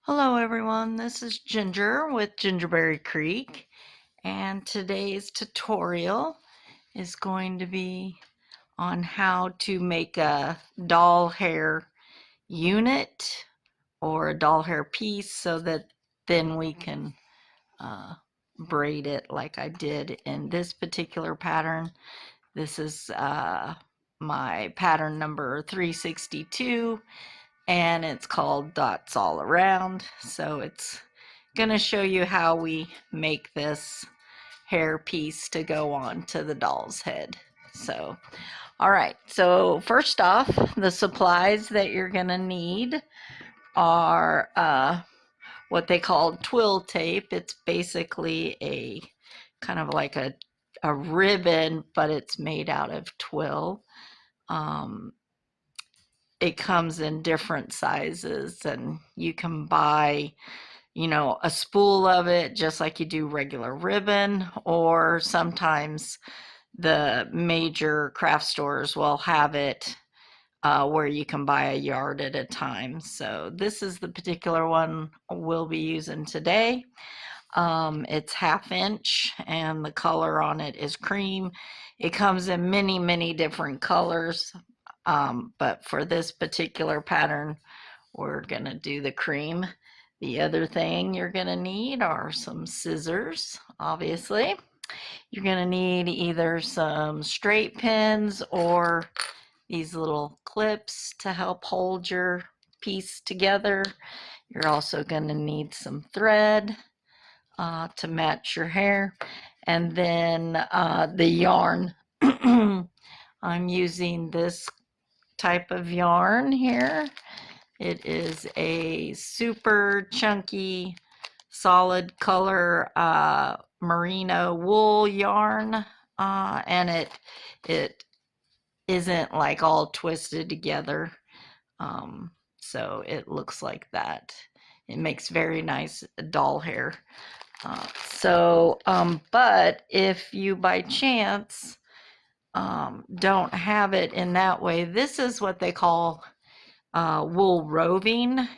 Hello everyone, this is Ginger with Gingerberry Creek, and today's tutorial is going to be on how to make a doll hair unit or a doll hair piece so that then we can uh, braid it like I did in this particular pattern. This is my pattern number 362, and it's called Dots All Around. So it's going to show you how we make this hair piece to go on to the doll's head. So, all right. So first off, the supplies that you're going to need are what they call twill tape. It's basically a kind of like a ribbon, but it's made out of twill. Um, it comes in different sizes, and you can buy a spool of it just like you do regular ribbon, or sometimes the major craft stores will have it where you can buy a yard at a time. So this is the particular one we'll be using today. It's 1/2 inch and the color on it is cream. It comes in many different colors, but for this particular pattern we're gonna do the cream. The other thing you're gonna need are some scissors, obviously. You're gonna need either some straight pins or these little clips to help hold your piece together. You're also gonna need some thread to match your hair, and then the yarn. I'm using this type of yarn here. It is a super chunky, solid color merino wool yarn, and it isn't like all twisted together, so it looks like that. It makes very nice doll hair. But if you by chance don't have it in that way, this is what they call wool roving,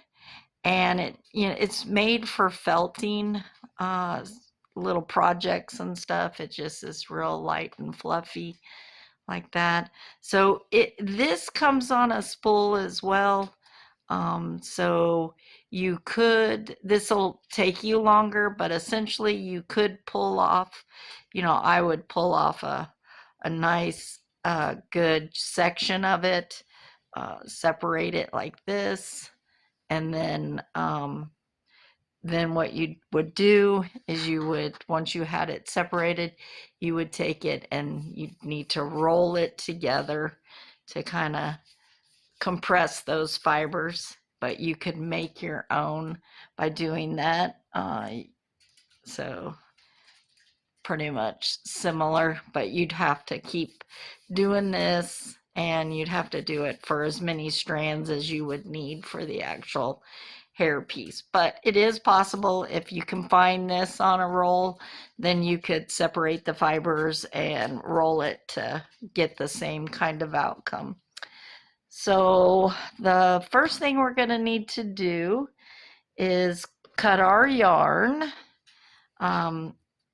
and it's made for felting uh, little projects and stuff. It just is real light and fluffy like that. So this comes on a spool as well. So this will take you longer, but essentially you could pull off, I would pull off a nice, good section of it, separate it like this, and then what you would do is once you had it separated, you would take it and you need to roll it together to kind of compress those fibers, but you could make your own by doing that. So pretty much similar, but you'd have to keep doing this, and you'd have to do it for as many strands as you would need for the actual hair piece. But it is possible, if you can find this on a roll, then you could separate the fibers and roll it to get the same kind of outcome. So the first thing we're going to need to do is cut our yarn.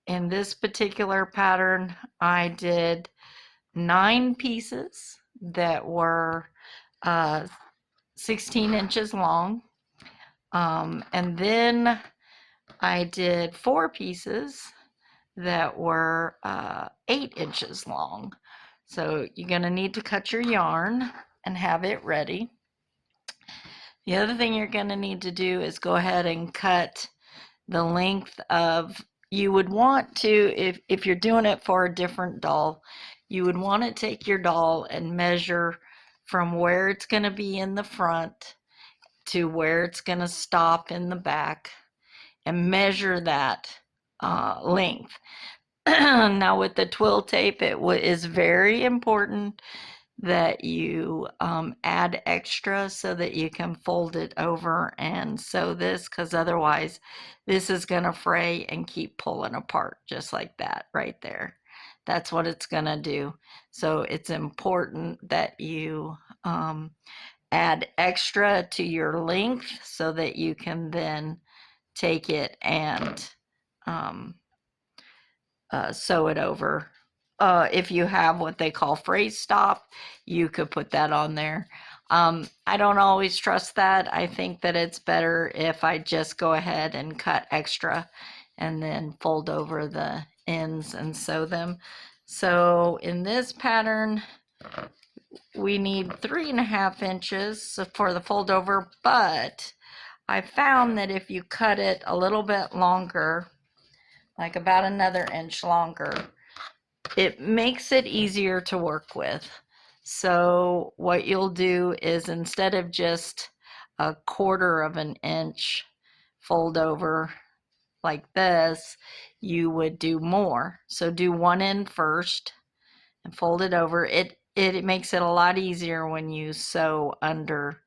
In this particular pattern, I did 9 pieces that were 16 inches long. And then I did 4 pieces that were 8 inches long. So you're going to need to cut your yarn and have it ready. The other thing you're going to need to do is go ahead and cut the length of, you would want to, if you're doing it for a different doll, you would want to take your doll and measure from where it's going to be in the front to where it's going to stop in the back, and measure that length. Now with the twill tape, it is very important that you add extra so that you can fold it over and sew this, because otherwise this is going to fray and keep pulling apart just like that right there. That's what it's going to do. So it's important that you add extra to your length so that you can then take it and sew it over. If you have what they call phrase stop, you could put that on there. I don't always trust that. I think that it's better if I just go ahead and cut extra and then fold over the ends and sew them. So in this pattern, we need 3.5 inches for the fold over, but I found that if you cut it a little bit longer, like about another inch longer, it makes it easier to work with. So what you'll do is, instead of just 1/4 of an inch fold over like this, you would do more. So do one end first and fold it over. It makes it a lot easier when you sew under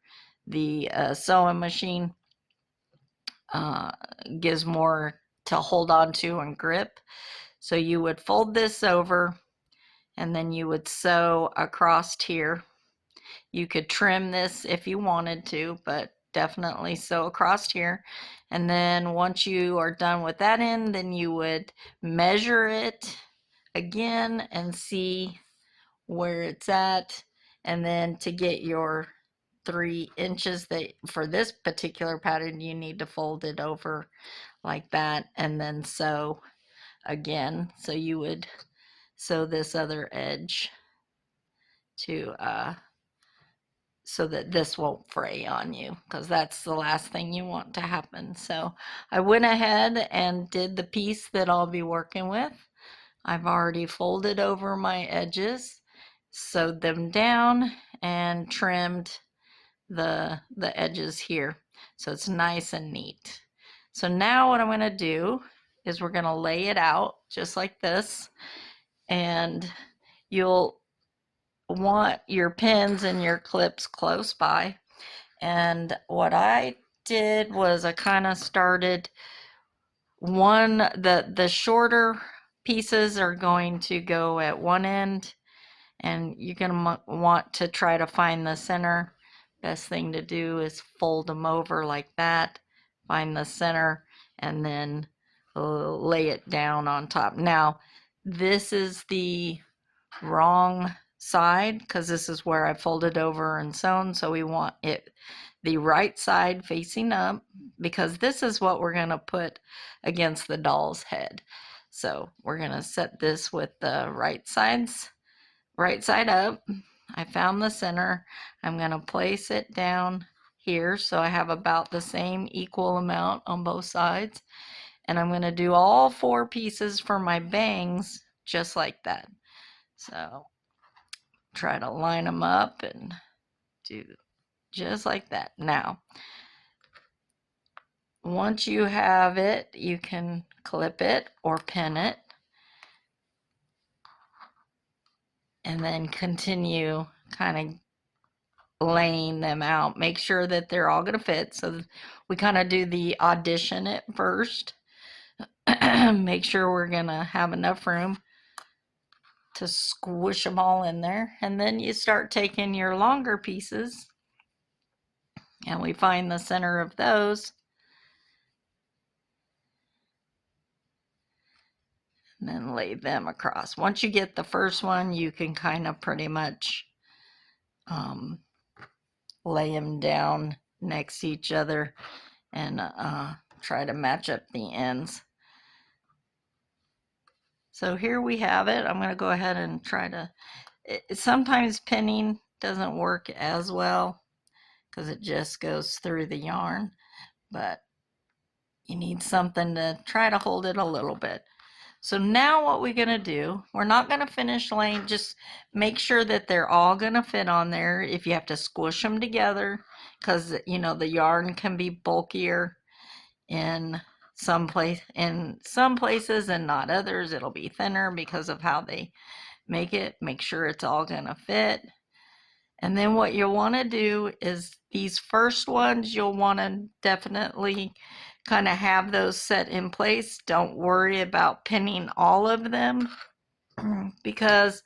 the sewing machine. Gives more to hold on to and grip. So you would fold this over and then you would sew across here. You could trim this if you wanted to, but definitely sew across here. And then once you are done with that end, then you would measure it again and see where it's at. And then to get your 3 inches, that for this particular pattern, you need to fold it over like that and then sew again. So you would sew this other edge to so that this won't fray on you, because that's the last thing you want to happen. So I went ahead and did the piece that I'll be working with. I've already folded over my edges, sewed them down, and trimmed the edges here, so it's nice and neat. So now what I'm going to do is we're going to lay it out just like this, and you'll want your pins and your clips close by. And what I did was I kind of started the shorter pieces are going to go at one end, and you're going to want to try to find the center. Best thing to do is fold them over like that, find the center, and then lay it down on top. Now, this is the wrong side because this is where I folded over and sewn, so we want it the right side facing up, because this is what we're going to put against the doll's head. So we're going to set this with the right side up. I found the center. I'm going to place it down here so I have about the same equal amount on both sides, and I'm going to do all 4 pieces for my bangs just like that. So try to line them up and do just like that. Now, once you have it, you can clip it or pin it, and then continue kind of laying them out. Make sure that they're all going to fit. So we kind of do the audition it first. Make sure we're going to have enough room to squish them all in there. And then you start taking your longer pieces, and we find the center of those. And then lay them across. Once you get the first one, you can kind of pretty much lay them down next to each other and try to match up the ends. So here we have it. I'm going to go ahead and try to, sometimes pinning doesn't work as well because it just goes through the yarn, but you need something to try to hold it a little bit. So now what we're going to do, we're not going to finish laying, just make sure that they're all going to fit on there. If you have to squish them together, because you know the yarn can be bulkier in some places and not others. It'll be thinner because of how they make it. Make sure it's all going to fit. And then what you'll want to do is these first ones, you'll want to definitely kind of have those set in place. Don't worry about pinning all of them because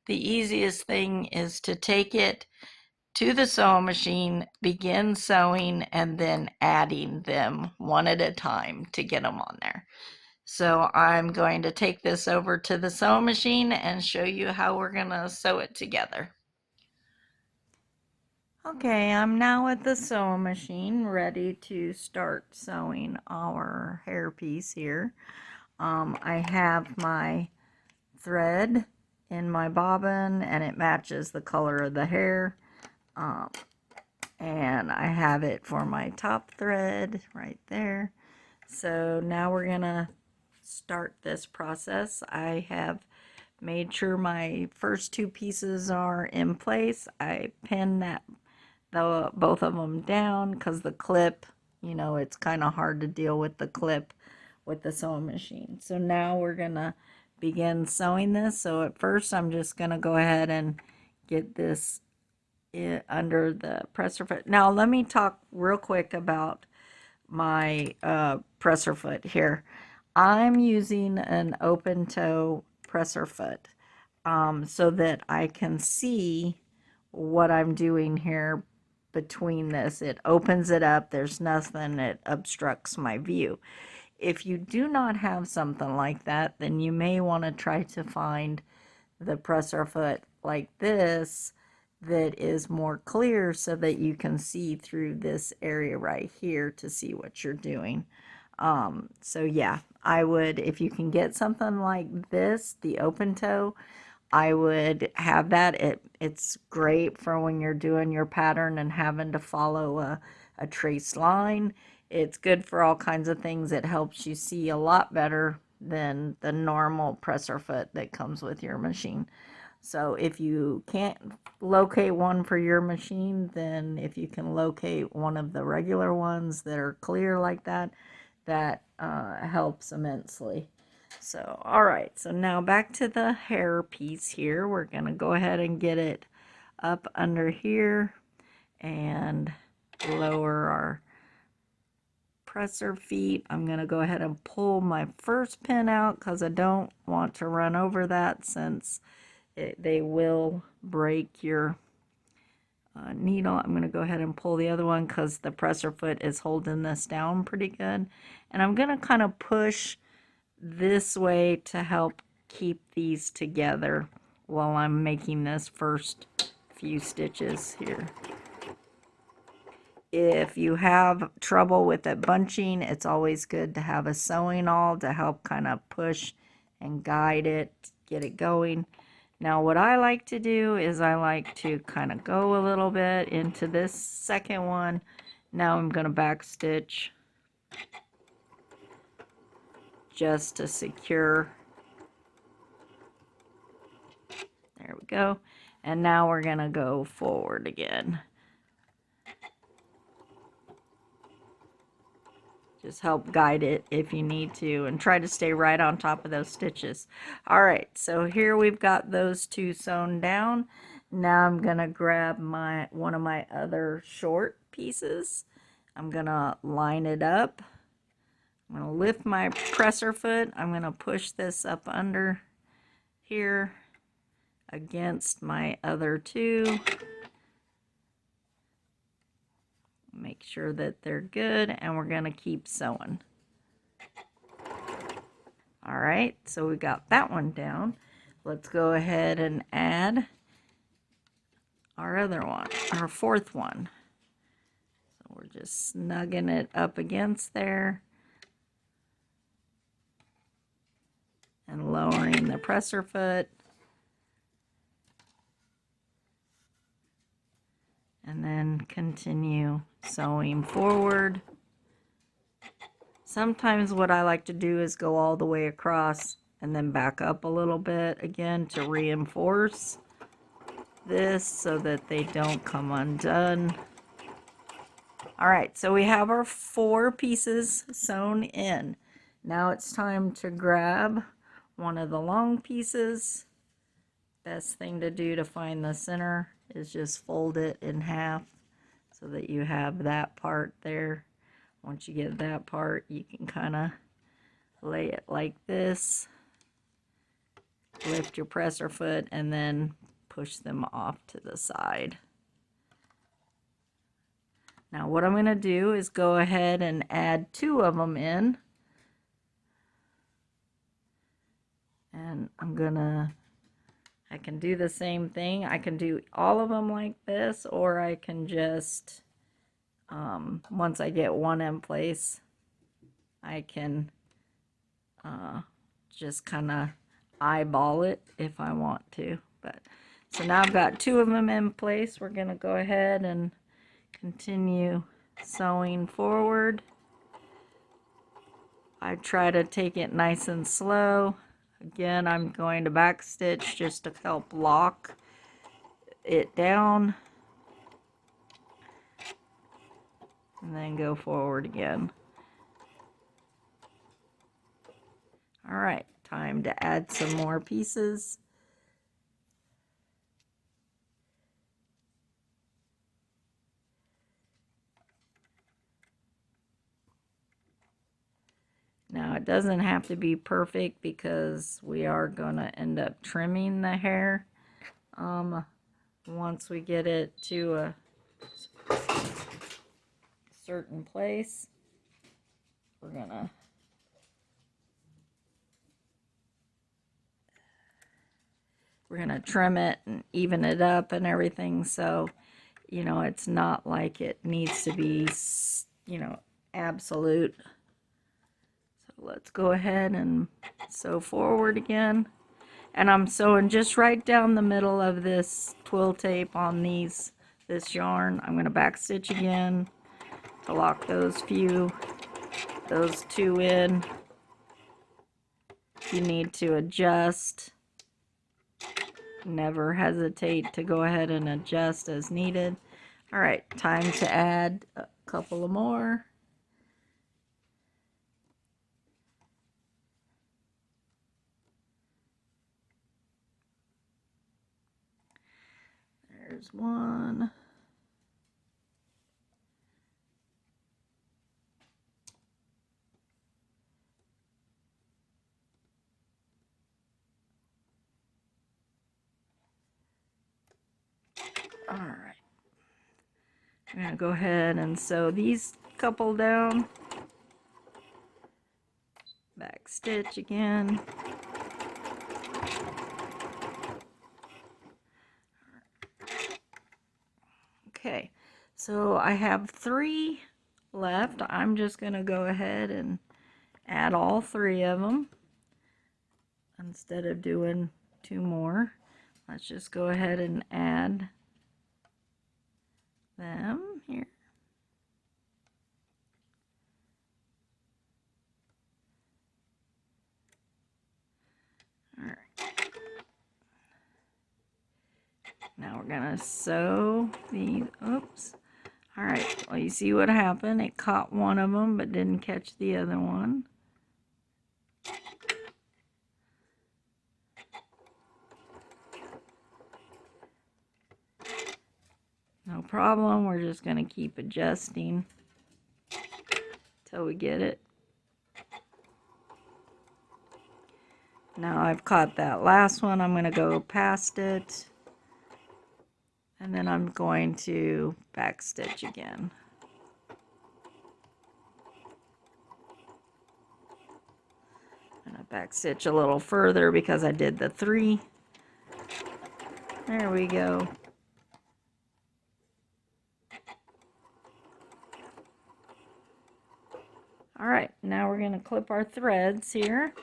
the easiest thing is to take it to the sewing machine, begin sewing, and then adding them one at a time to get them on there. So I'm going to take this over to the sewing machine and show you how we're going to sew it together. Okay, I'm now at the sewing machine ready to start sewing our hairpiece here. I have my thread in my bobbin and it matches the color of the hair. And I have it for my top thread right there. So now we're gonna start this process. I have made sure my first two pieces are in place. I pinned both of them down because the clip, you know, it's kind of hard to deal with the clip with the sewing machine. So now we're gonna begin sewing this. So at first I'm just gonna go ahead and get this under the presser foot. Now let me talk real quick about my presser foot here. I'm using an open toe presser foot so that I can see what I'm doing here between this. It opens it up, there's nothing that obstructs my view. If you do not have something like that, then you may want to try to find the presser foot like this that is more clear so that you can see through this area right here to see what you're doing. So yeah, I would, if you can get something like this, the open toe, I would have that. It's great for when you're doing your pattern and having to follow a traced line. It's good for all kinds of things. It helps you see a lot better than the normal presser foot that comes with your machine. So if you can't locate one for your machine, then if you can locate one of the regular ones that are clear like that, that helps immensely. So, all right, so now back to the hair piece here. We're going to go ahead and get it up under here and lower our presser feet. I'm going to go ahead and pull my first pin out because I don't want to run over that since they will break your needle. I'm going to go ahead and pull the other one because the presser foot is holding this down pretty good. And I'm going to kind of push this way to help keep these together while I'm making this first few stitches here. If you have trouble with it bunching, it's always good to have a sewing awl to help kind of push and guide it, get it going. Now what I like to do is I like to kind of go a little bit into this second one. Now I'm going to back stitch just to secure. There we go. And now we're going to go forward again. Just help guide it if you need to and try to stay right on top of those stitches. All right, so here we've got those two sewn down. Now I'm going to grab one of my other short pieces. I'm going to line it up. I'm going to lift my presser foot. I'm going to push this up under here against my other two. Make sure that they're good, and we're going to keep sewing. All right, so we got that one down. Let's go ahead and add our other one, our fourth one. So we're just snugging it up against there and lowering the presser foot. And then continue sewing forward. Sometimes what I like to do is go all the way across and then back up a little bit again to reinforce this so that they don't come undone. All right, so we have our 4 pieces sewn in. Now it's time to grab one of the long pieces. Best thing to do to find the center is just fold it in half so that you have that part there. Once you get that part, you can kind of lay it like this, lift your presser foot, and then push them off to the side. Now what I'm going to do is go ahead and add 2 of them in. And I can do the same thing. I can do all of them like this, or I can just, once I get one in place, I can just kind of eyeball it if I want to. But so now I've got 2 of them in place. We're going to go ahead and continue sewing forward. I try to take it nice and slow. Again, I'm going to back stitch just to help lock it down. And then go forward again. Alright, time to add some more pieces. Now it doesn't have to be perfect because we are going to end up trimming the hair once we get it to a certain place. We're gonna trim it and even it up and everything, so you know it's not like it needs to be, you know, absolute. So let's go ahead and sew forward again, and I'm sewing just right down the middle of this twill tape on this yarn. I'm going to back stitch again to lock those 2 in. If you need to adjust, never hesitate to go ahead and adjust as needed. All right, time to add a couple of more. There's one. All right. I'm going to go ahead and sew these couple down. Back stitch again. Okay, so I have 3 left. I'm just going to go ahead and add all 3 of them instead of doing 2 more. Let's just go ahead and add them here. All right. Now we're gonna sew these. Oops. All right. Well, you see what happened? It caught one of them, but didn't catch the other one. No problem. We're just gonna keep adjusting till we get it. Now I've caught that last one. I'm gonna go past it. And then I'm going to back stitch again. And I back stitch a little further because I did the 3. There we go. All right, now we're going to clip our threads here,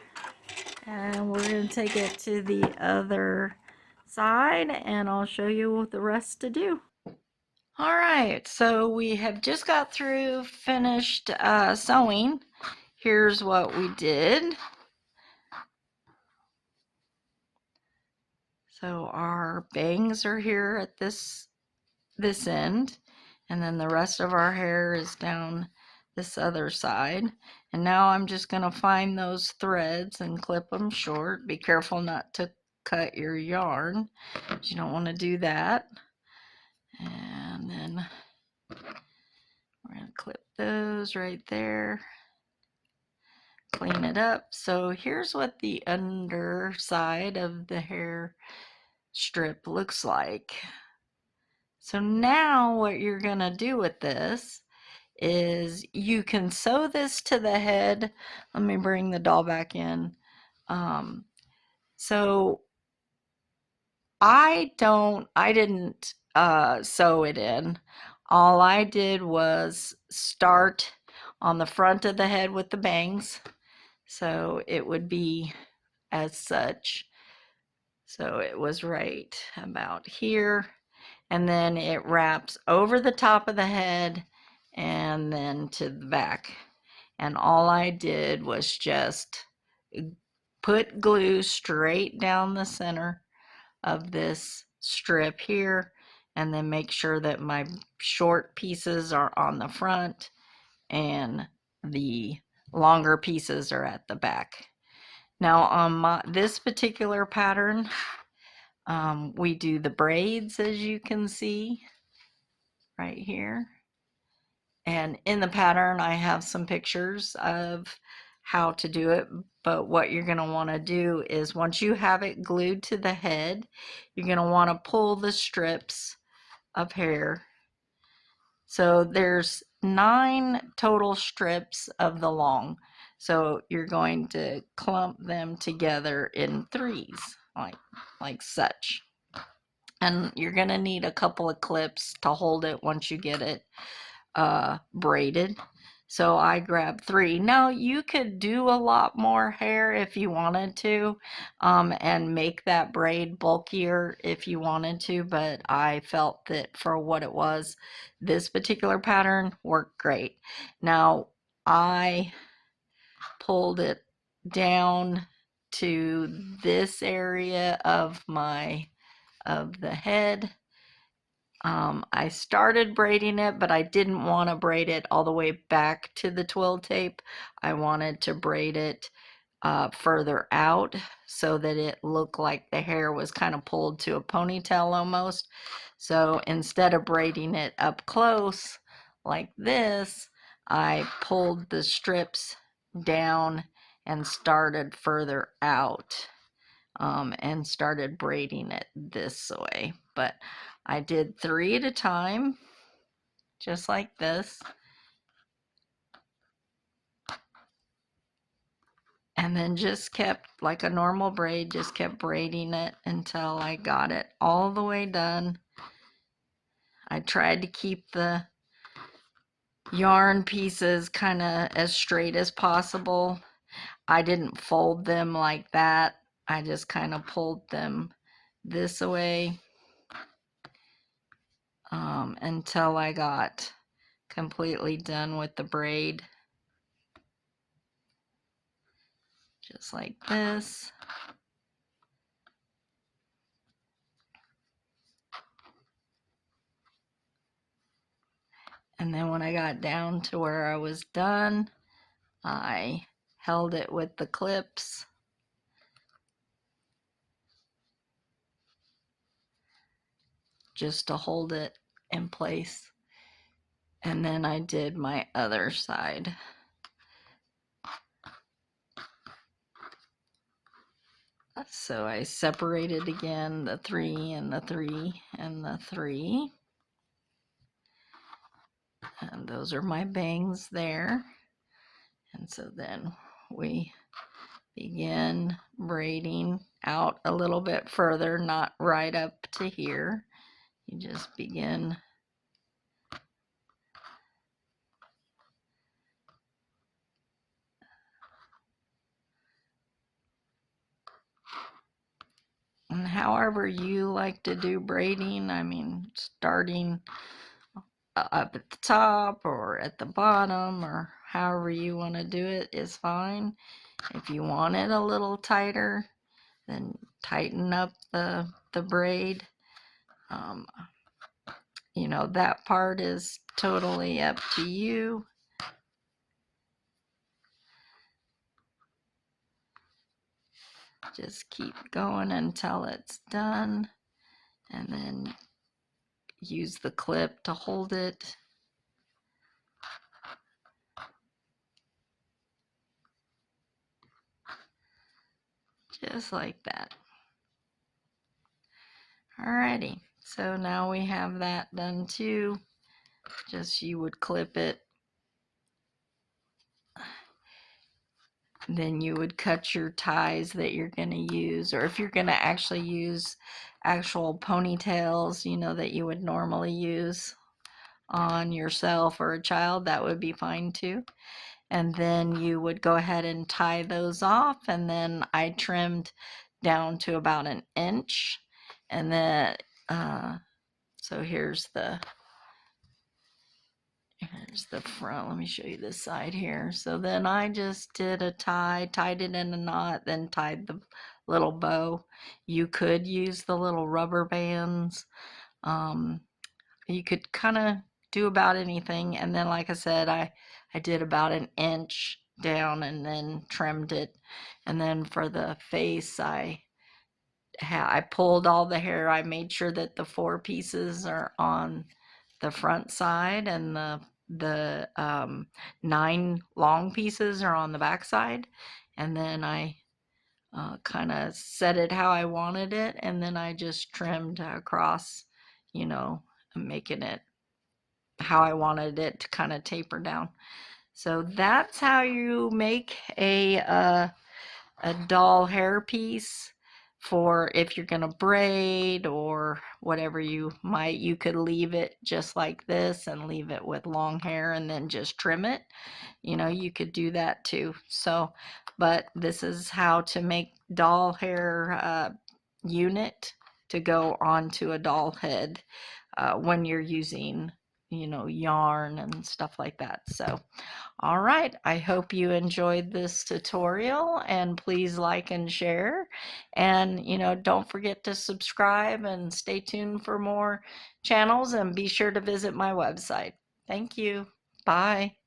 and we're going to take it to the other side, and I'll show you what the rest to do. All right, so we have just got through finished sewing. Here's what we did. So our bangs are here at this end, and then the rest of our hair is down this other side. And now I'm just going to find those threads and clip them short. Be careful not to cut your yarn. You don't want to do that. And then we're going to clip those right there. Clean it up. So here's what the underside of the hair strip looks like. So now what you're gonna do with this is you can sew this to the head. Let me bring the doll back in. So I didn't sew it in. All I did was start on the front of the head with the bangs. So it would be as such. So it was right about here. And then it wraps over the top of the head and then to the back. And all I did was just put glue straight down the center of this strip here, and then make sure that my short pieces are on the front and the longer pieces are at the back. Now on this particular pattern, we do the braids, as you can see right here. And in the pattern, I have some pictures of how to do it. But what you're going to want to do is once you have it glued to the head, you're going to want to pull the strips of hair. So there's 9 total strips of the long. So you're going to clump them together in 3s, like such. And you're going to need a couple of clips to hold it once you get it braided. So I grabbed 3. Now you could do a lot more hair if you wanted to, and make that braid bulkier if you wanted to, but I felt that for what it was, this particular pattern worked great. Now I pulled it down to this area of the head. I started braiding it, but I didn't want to braid it all the way back to the twill tape. I wanted to braid it further out so that it looked like the hair was kind of pulled to a ponytail almost. So instead of braiding it up close like this, I pulled the strips down and started further out. And started braiding it this way. But I did 3 at a time, just like this. And then just kept, like a normal braid, just kept braiding it until I got it all the way done. I tried to keep the yarn pieces kind of as straight as possible. I didn't fold them like that. I just kind of pulled them this way until I got completely done with the braid. Just like this. And then when I got down to where I was done, I held it with the clips. Just to hold it in place. And then I did my other side. So I separated again the 3 and the 3 and the 3. And those are my bangs there. And so then we begin braiding out a little bit further, not right up to here. You just begin and however you like to do braiding. I mean, starting up at the top or at the bottom, or however you want to do it is fine. If you want it a little tighter, then tighten up the braid. You know, that part is totally up to you. Just keep going until it's done, and then use the clip to hold it. Just like that. Alrighty, So now we have that done too. Just you would clip it. Then you would cut your ties that you're going to use, or if you're going to actually use actual ponytails, you know, that you would normally use on yourself or a child, that would be fine too. And then you would go ahead and tie those off, and then I trimmed down to about an inch. And then so here's the front. Let me show you this side here. So then I just did a tie, tied it in a knot, then tied the little bow. You could use the little rubber bands. You could kind of do about anything. And then, like I said, I did about an inch down and then trimmed it. And then for the face, I pulled all the hair. I made sure that the 4 pieces are on the front side, and the 9 long pieces are on the back side. And then I kind of set it how I wanted it, and then I just trimmed across, you know, making it how I wanted it to kind of taper down. So that's how you make a doll hair piece. For if you're gonna braid or whatever, you could leave it just like this and leave it with long hair and then just trim it. You know, you could do that too. So, but this is how to make doll hair unit to go onto a doll head when you're using, you know, yarn and stuff like that. So all right, I hope you enjoyed this tutorial, and please like and share. And, you know, don't forget to subscribe and stay tuned for more channels, and be sure to visit my website. Thank you. Bye.